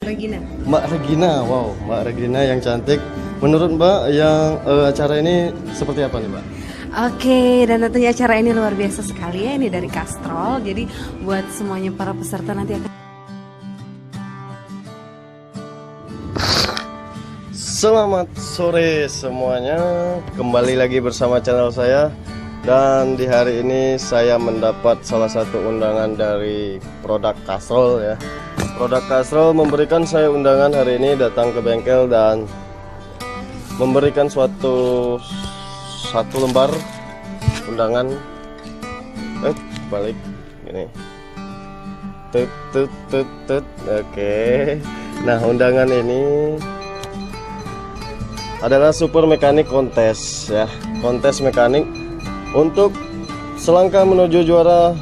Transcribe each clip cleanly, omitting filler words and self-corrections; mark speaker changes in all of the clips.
Speaker 1: Regina.
Speaker 2: Mbak Regina, wow, Mbak Regina yang cantik. Menurut Mbak, yang acara ini seperti apa nih, Mbak?
Speaker 1: Oke, dan tentunya acara ini luar biasa sekali ya. Ini dari Castrol. Jadi buat semuanya para peserta nanti akan.
Speaker 2: Selamat sore semuanya. Kembali lagi bersama channel saya. Dan di hari ini saya mendapat salah satu undangan dari produk Castrol ya. Produk Castrol memberikan saya undangan hari ini datang ke bengkel dan memberikan satu lembar undangan. Balik gini. Oke. Nah, undangan ini adalah super mekanik kontes ya. Kontes mekanik untuk selangkah menuju juara,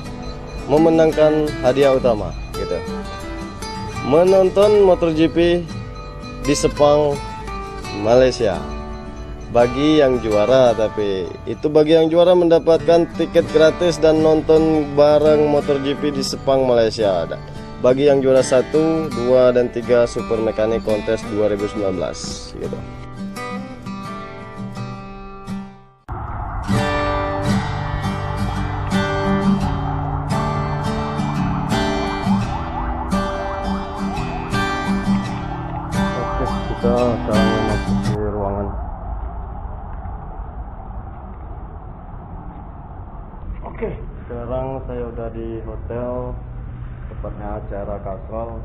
Speaker 2: memenangkan hadiah utama gitu. Menonton MotoGP di Sepang, Malaysia. Bagi yang juara, tapi itu bagi yang juara mendapatkan tiket gratis dan nonton bareng MotoGP di Sepang, Malaysia. Bagi yang juara 1, 2, dan 3 Super Mechanic Contest 2019 gitu. Kita akan memasuki ruangan. Oke, sekarang saya udah di hotel, tepatnya acara Castrol,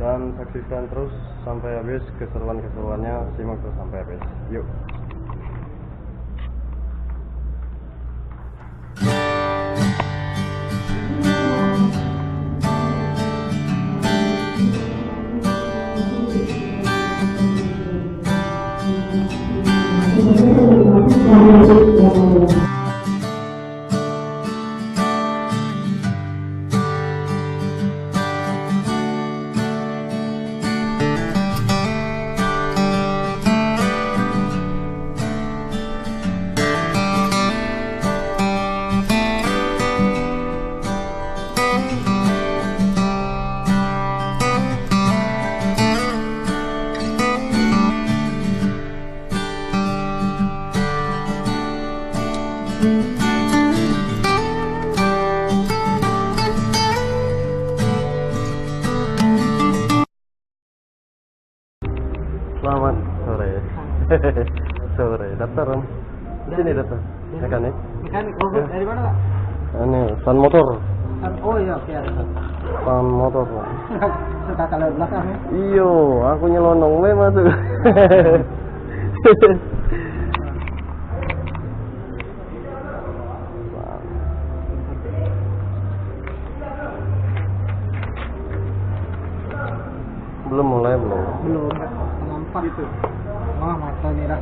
Speaker 2: dan saksikan terus sampai habis keseruan-keseruannya, simak terus sampai habis. Yuk. Selamat sore. Sore, daftar Om. Sini daftar. Mekanik.
Speaker 3: Mekanik, dari mana Pak?
Speaker 2: Ini Sun Motor.
Speaker 3: Oh iya, oke.
Speaker 2: Sun Motor.
Speaker 3: Suka kalau belakang ya?
Speaker 2: Iyo, aku nyelonong we masuk. Belum mulai belum?
Speaker 3: Belum, setengah 4 itu. Wah, mata nih dah.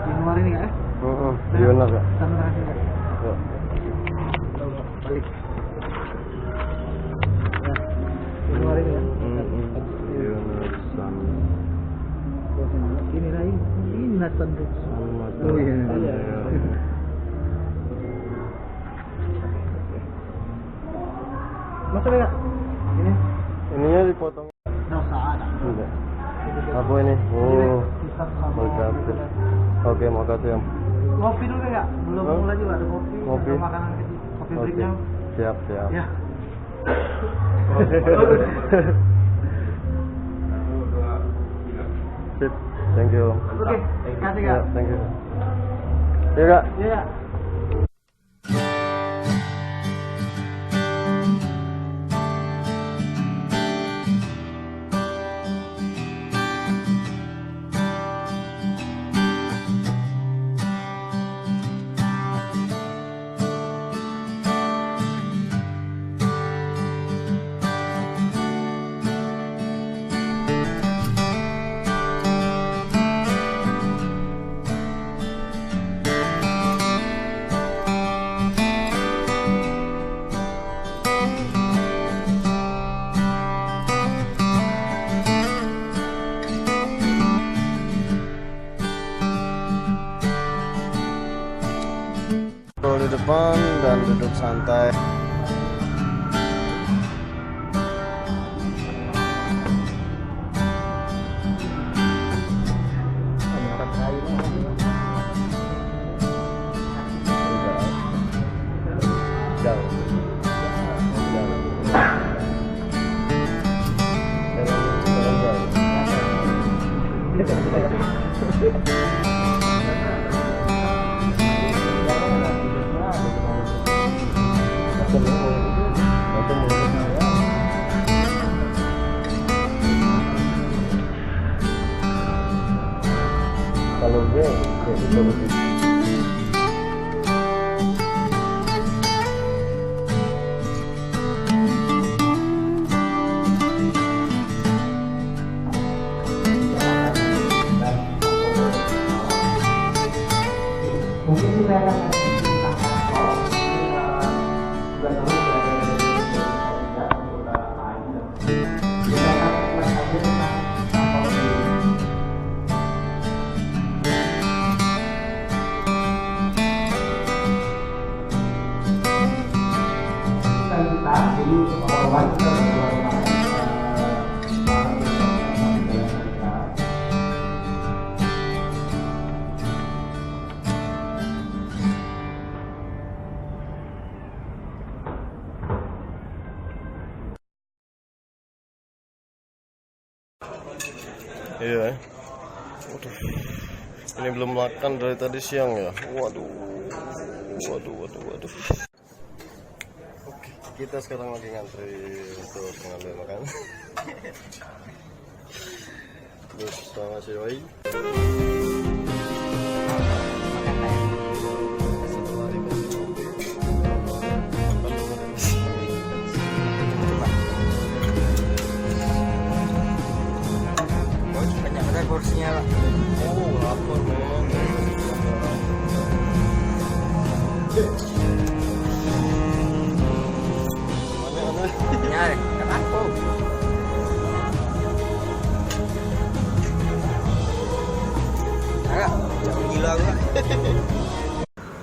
Speaker 3: Di luar ini kak ya?
Speaker 2: Di mana kak?
Speaker 3: Sana sini kak.
Speaker 2: Yuk.
Speaker 3: Balik. Ya, di luar ini ya? Ini lah ini Nathan tuh. Oh iya. Masuk ya? Ini?
Speaker 2: Ininya dipotong. Enggak. Apa ini? Oh, makasih. Oke, makasih Om.
Speaker 3: Kopi dulu ya? Belum mulai juga ada kopi.
Speaker 2: Kopi.
Speaker 3: Ada makanan kecil. Kopi breaknya.
Speaker 2: Siap.
Speaker 3: Ya.
Speaker 2: Sip. Thank you.
Speaker 3: Oke, kasih
Speaker 2: Ya,
Speaker 3: kak.
Speaker 2: thank you. Ya kak.
Speaker 3: Iya.
Speaker 2: Di depan dan duduk santai. Kalau dia kayak gitu begitu.
Speaker 3: Mungkin kita akan sudah tahu
Speaker 2: Iya. Waduh. Ini belum makan dari tadi siang ya. Waduh. Oke, kita sekarang lagi ngantri untuk mengambil makan. Terus sama si Roy.
Speaker 3: porsinya lah.
Speaker 2: Oh, lapar memang.
Speaker 3: Nyari, kan aku. Agak jauh gila gua.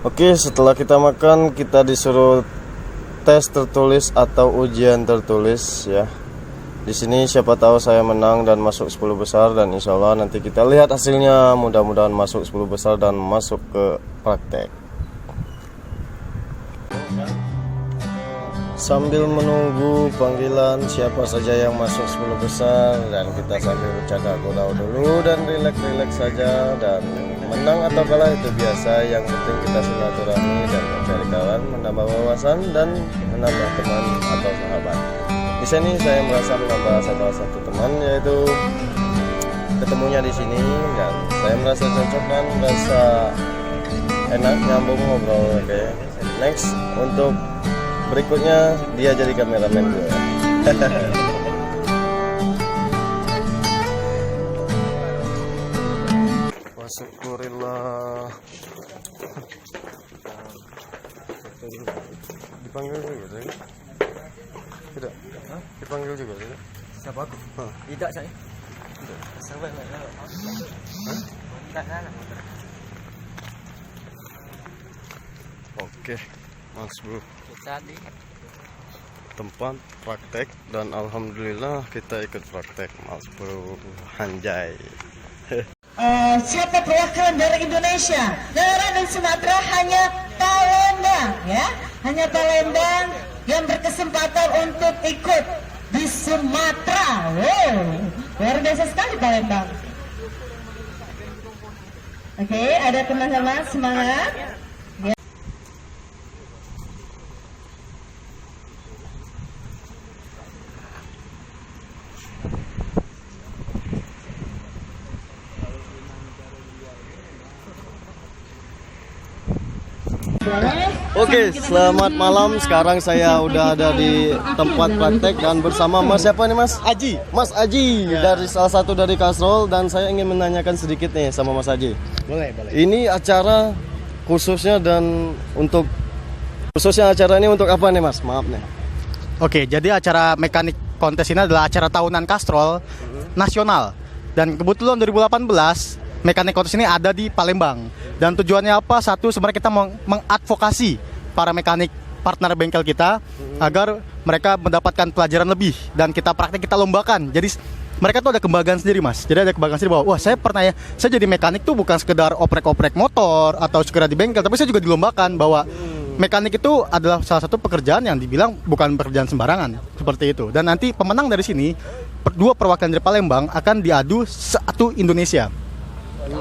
Speaker 2: Oke, setelah kita makan, kita disuruh tes tertulis atau ujian tertulis ya. Di sini siapa tahu saya menang dan masuk 10 besar, dan insya Allah nanti kita lihat hasilnya. Mudah-mudahan masuk 10 besar dan masuk ke praktek. Sambil menunggu panggilan siapa saja yang masuk 10 besar, dan kita sambil bercanda gurau dulu dan rileks saja. Dan menang atau kalah itu biasa, yang penting kita silaturahmi dan mencari kawan, menambah wawasan dan menambah teman atau sahabat. Di sini saya merasa menambah salah satu teman, yaitu ketemunya di sini, dan saya merasa cocok dan merasa enak nyambung ngobrol. Oke. Next, untuk berikutnya dia jadi kameramen gue. Wasyukurillah. Dipanggil juga ya? Tidak? Dipanggil juga tidak?
Speaker 3: Siapa aku? Tidak saya. Tidak. Sampai
Speaker 2: Oke, Mas Bro.
Speaker 3: Kita di
Speaker 2: Tempat praktek, dan alhamdulillah kita ikut praktek, Mas Bro. Anjay.
Speaker 4: Siapa perwakilan dari Indonesia? Negara dan Sumatera hanya Palembang, ya, hanya Palembang yang berkesempatan untuk ikut di Sumatera. Wow, luar biasa sekali Palembang. Oke, ada teman-teman semangat.
Speaker 2: Oke, selamat malam. Sekarang saya udah ada di tempat praktek dan bersama Mas siapa nih, Mas? Aji. Mas Aji dari salah satu dari Kasrol, dan saya ingin menanyakan sedikit nih sama Mas Aji.
Speaker 3: boleh.
Speaker 2: Ini acara khususnya, dan untuk khususnya acara ini untuk apa nih, Mas? Maaf nih.
Speaker 5: Oke, jadi acara mekanik kontes ini adalah acara tahunan Kastrol nasional. Dan kebetulan 2018 mekanik kontes ini ada di Palembang. Dan tujuannya apa? Satu, sebenarnya kita mengadvokasi para mekanik partner bengkel kita agar mereka mendapatkan pelajaran lebih, dan kita praktek, kita lombakan. Jadi mereka tuh ada kebanggaan sendiri, Mas. Jadi ada kebanggaan sendiri bahwa wah, saya pernah ya, saya jadi mekanik tuh bukan sekedar oprek-oprek motor atau sekedar di bengkel, tapi saya juga dilombakan bahwa mekanik itu adalah salah satu pekerjaan yang dibilang bukan pekerjaan sembarangan, seperti itu. Dan nanti pemenang dari sini, dua perwakilan dari Palembang akan diadu satu Indonesia.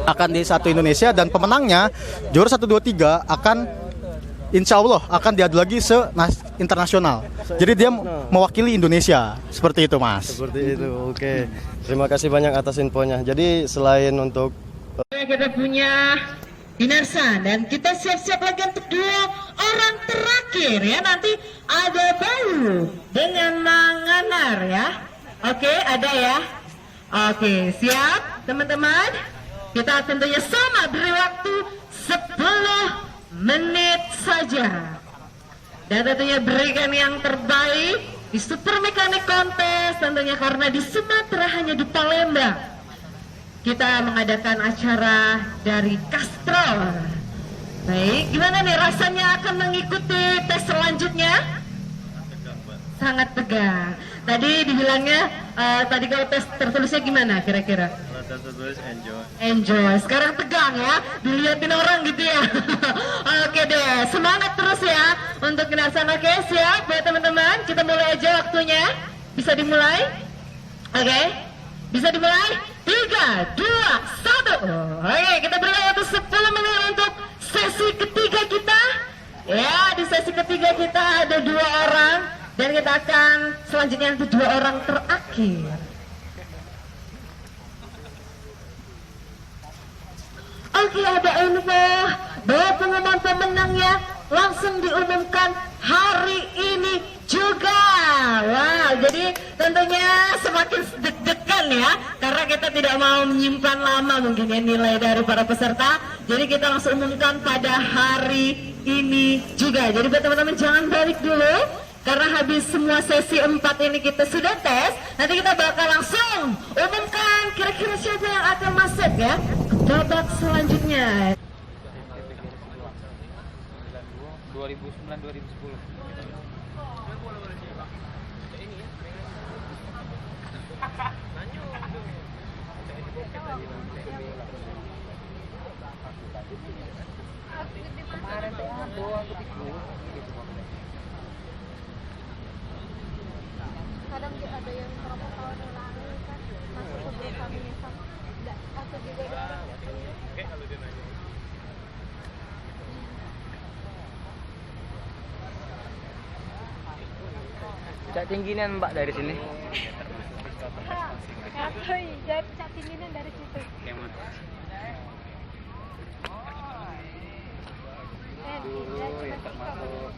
Speaker 5: akan di satu Indonesia, dan pemenangnya juara 1, 2, 3 akan insya Allah akan diadu lagi internasional. Jadi dia mewakili Indonesia, seperti itu Mas.
Speaker 2: Seperti itu, oke. Terima kasih banyak atas infonya. Jadi selain untuk
Speaker 4: Kita punya Dinarsa dan kita siap-siap lagi untuk 2 orang terakhir ya. Nanti ada Bayu dengan Manganar ya. Oke, ada ya. Oke, siap teman-teman. Kita tentunya sama beri waktu 10 menit saja. Dan tentunya berikan yang terbaik di Super Mechanic Contest, tentunya karena di Sumatera hanya di Palembang kita mengadakan acara dari Castrol. Baik, gimana nih rasanya akan mengikuti tes selanjutnya? Sangat tegang. Tadi dibilangnya, tadi kalau tes tertulisnya gimana kira-kira?
Speaker 2: tertulis enjoy.
Speaker 4: Enjoy. Sekarang tegang ya, dilihatin orang gitu ya. Oke deh, semangat terus ya untuk Dinarsa. Oke, siap buat teman-teman. Kita mulai aja waktunya. Bisa dimulai? Oke, bisa dimulai? 3, 2, 1. Oke, kita beri waktu 10 menit untuk sesi ketiga kita. Ya, di sesi ketiga kita ada 2 orang dan kita akan selanjutnya untuk 2 orang terakhir. Oke, ada info bahwa pengumuman pemenangnya langsung diumumkan hari ini juga. Wah, jadi tentunya semakin deg-degan ya, karena kita tidak mau menyimpan lama mungkin ya nilai dari para peserta. Jadi kita langsung umumkan pada hari ini juga. Jadi buat teman-teman jangan balik dulu, karena habis semua sesi 4 ini kita sudah tes. Nanti kita bakal langsung umumkan kira-kira siapa yang akan masuk ya ke babak selanjutnya.
Speaker 3: 2009-2010. Kemarin doang ketikut.
Speaker 6: Kadang ada yang berapa tahun yang lalu kan masuk sebelum kami nyesam atau juga ada orang
Speaker 3: Cak tingginya Mbak dari sini.
Speaker 6: jadi cat tingginya dari situ.
Speaker 3: Dulu yang termasuk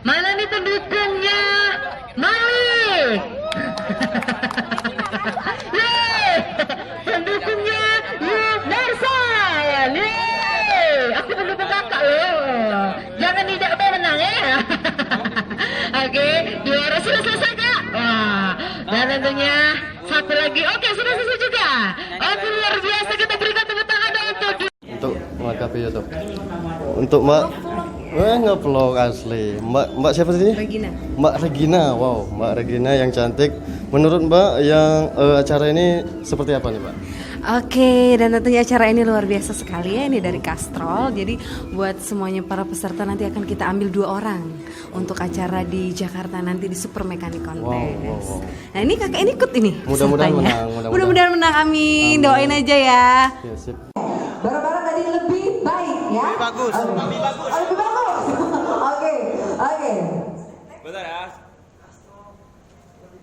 Speaker 4: Mana nih pendukungnya? Malik. Yeay, pendukungnya Dinarsa. Yeay, aku pendukung kakak loh. Jangan tidak menang ya. Oke, juara sudah selesai kak. Wah, dan tentunya satu lagi. Oke, sudah selesai juga. Oke, luar biasa, kita berikan tepuk tangan untuk
Speaker 2: melengkapi YouTube. Untuk Mbak nge-vlog asli. Mbak siapa sih?
Speaker 1: Regina.
Speaker 2: Mbak Regina. Wow, Mbak Regina yang cantik. Menurut Mbak yang acara ini seperti apa nih, Mbak?
Speaker 1: Oke, dan tentunya acara ini luar biasa sekali ya, ini dari Castrol. Jadi buat semuanya para peserta nanti akan kita ambil 2 orang untuk acara di Jakarta nanti di Super Mechanic Contest.
Speaker 2: Wow.
Speaker 1: Nah ini kakak ini ikut ini.
Speaker 2: Mudah-mudahan
Speaker 1: pesertanya.
Speaker 2: menang,
Speaker 1: Mudah-mudahan menang, amin. Doain aja ya.
Speaker 2: Ya, sip.
Speaker 4: barang-barang tadi lebih baik ya.
Speaker 5: Lebih bagus.
Speaker 4: Lebih bagus. Oke.
Speaker 7: Bentar ya.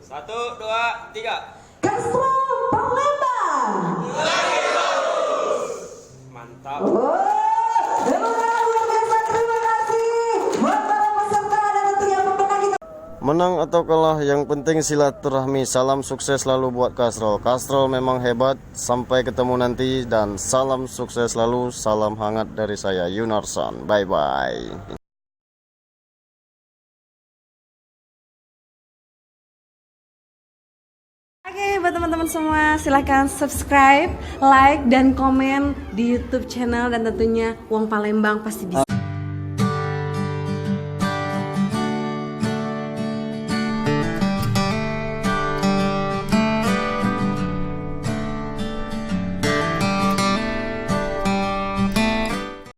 Speaker 7: 1, 2, 3.
Speaker 4: Castrol Palembang.
Speaker 7: Mantap.
Speaker 4: Terima kasih buat para peserta dan tentunya pemenang kita.
Speaker 2: Menang atau kalah yang penting silaturahmi. Salam sukses selalu buat Castrol. Castrol memang hebat. Sampai ketemu nanti dan salam sukses selalu. Salam hangat dari saya Yunarsan. Bye bye.
Speaker 1: Oke, buat teman-teman semua silahkan subscribe, like, dan komen di YouTube channel dan tentunya Uang Palembang pasti bisa.